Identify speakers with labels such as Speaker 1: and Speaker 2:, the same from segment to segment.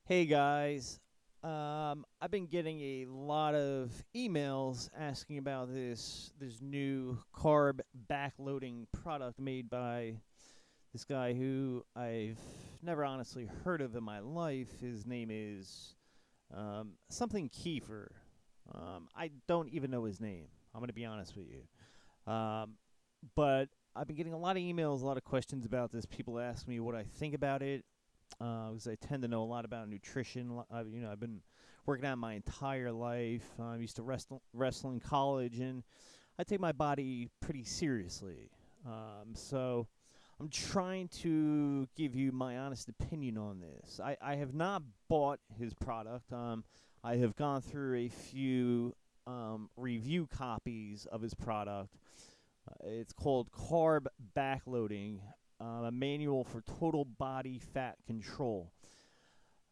Speaker 1: Hey guys, I've been getting a lot of emails asking about this new carb backloading product made by this guy who I've never honestly heard of in my life. His name is something Kiefer. I don't even know his name. I'm gonna be honest with you. But I've been getting a lot of emails, a lot of questions about this. People ask me what I think about it because I tend to know a lot about nutrition. I've been working out my entire life. I used to wrestle in college, and I take my body pretty seriously. So I'm trying to give you my honest opinion on this. I have not bought his product. I have gone through a few review copies of his product. It's called Carb Backloading, a manual for total body fat control.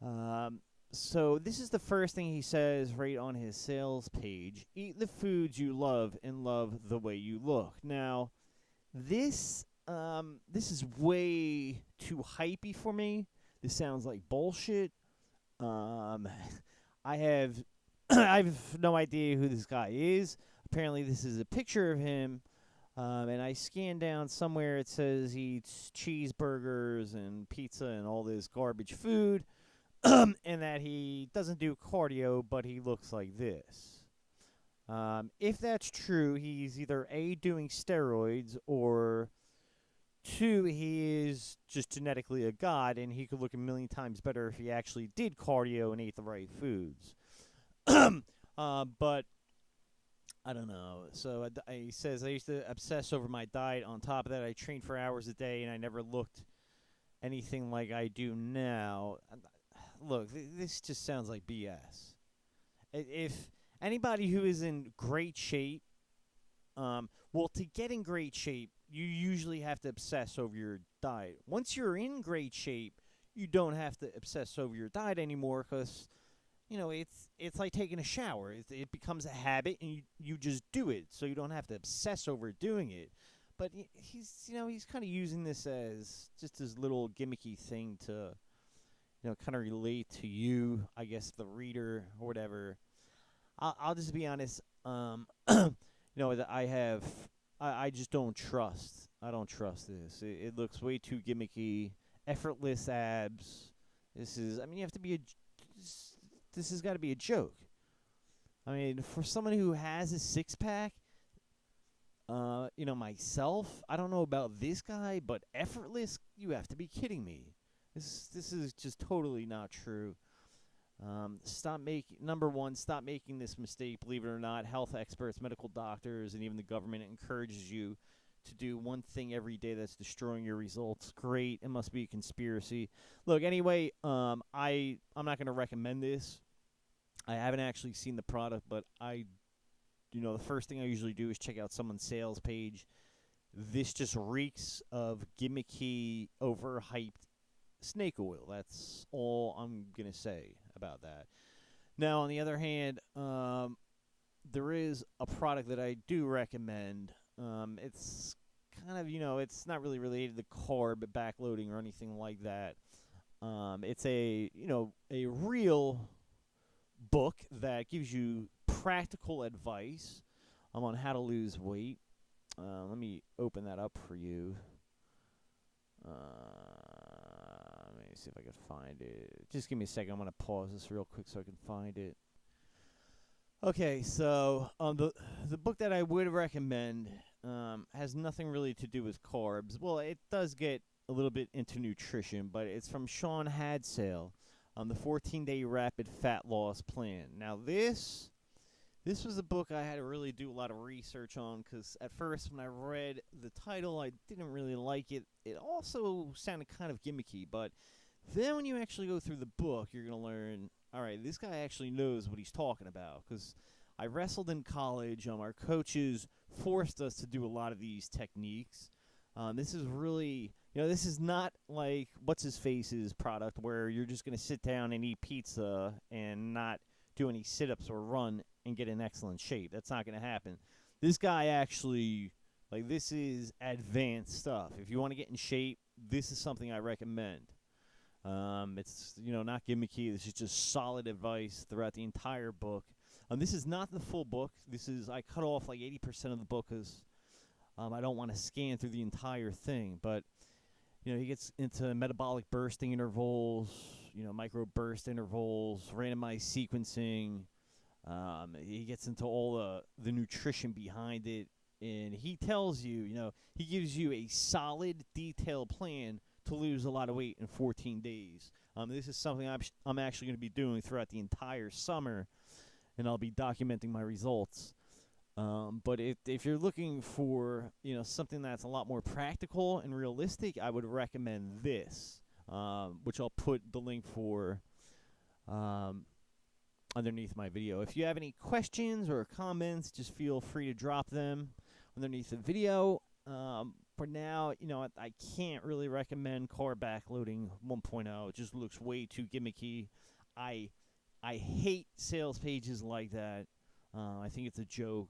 Speaker 1: Um, so this is the first thing he says right on his sales page: eat the foods you love and love the way you look. Now, this is way too hypey for me. This sounds like bullshit. Um, I have I have no idea who this guy is. Apparently, this is a picture of him, and I scanned down somewhere it says he eats cheeseburgers and pizza and all this garbage food, and that he doesn't do cardio, but he looks like this. If that's true, he's either A, doing steroids, or two, he is just genetically a god, and he could look a million times better if he actually did cardio and ate the right foods. But I don't know. So he says I used to obsess over my diet. On top of that, I trained for hours a day, and I never looked anything like I do now. Look, this just sounds like BS. If anybody who is in great shape, well, to get in great shape, you usually have to obsess over your diet. Once you're in great shape, you don't have to obsess over your diet anymore because it's like taking a shower. It becomes a habit, and you just do it, so you don't have to obsess over doing it. But he's kind of using this as just his little gimmicky thing to kind of relate to you, I guess, the reader or whatever. I'll just be honest. That I just don't trust. I don't trust this. It looks way too gimmicky. Effortless abs. I mean, you have to be this has got to be a joke. I mean, for someone who has a six pack, myself, I don't know about this guy, but effortless, you have to be kidding me. This is just totally not true. Number one, stop making this mistake. Believe it or not, health experts, medical doctors, and even the government encourages you to do one thing every day that's destroying your results. Great, it must be a conspiracy. Look, anyway, I'm not going to recommend this. I haven't actually seen the product, but the first thing I usually do is check out someone's sales page. This just reeks of gimmicky, overhyped snake oil. That's all I'm gonna say about that. Now, on the other hand, there is a product that I do recommend. It's kind of it's not really related to carb backloading or anything like that. It's a real book that gives you practical advice on how to lose weight. Let me open that up for you. Let me see if I can find it. Just give me a second. I'm going to pause this real quick so I can find it. Okay, so the book that I would recommend has nothing really to do with carbs. Well, it does get a little bit into nutrition, but it's from Sean Hadsale, the 14-day rapid fat loss plan. Now this was a book I had to really do a lot of research on because at first when I read the title, I didn't really like it. It also sounded kind of gimmicky, but then when you actually go through the book, you're going to learn, all right, this guy actually knows what he's talking about because I wrestled in college. Our coaches forced us to do a lot of these techniques. This is really, this is not like what's his face's product where you're just going to sit down and eat pizza and not do any sit-ups or run and get in excellent shape. That's not going to happen. This guy actually, this is advanced stuff. If you want to get in shape, this is something I recommend. It's not gimmicky. This is just solid advice throughout the entire book. This is not the full book. I cut off like 80% of the book because I don't want to scan through the entire thing. But he gets into metabolic bursting intervals, micro burst intervals, randomized sequencing. He gets into all the nutrition behind it, and he tells you, he gives you a solid, detailed plan to lose a lot of weight in 14 days. This is something I'm actually going to be doing throughout the entire summer, and I'll be documenting my results. But if you're looking for something that's a lot more practical and realistic, I would recommend this, which I'll put the link for underneath my video. If you have any questions or comments, just feel free to drop them underneath the video. For now, I can't really recommend Carb Backloading 1.0. It just looks way too gimmicky. I hate sales pages like that. I think it's a joke.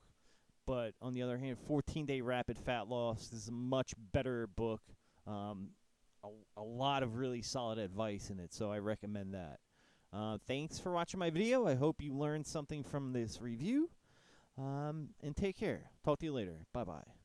Speaker 1: But on the other hand, 14-Day Rapid Fat Loss, this is a much better book. A lot of really solid advice in it, so I recommend that. Thanks for watching my video. I hope you learned something from this review. And take care. Talk to you later. Bye-bye.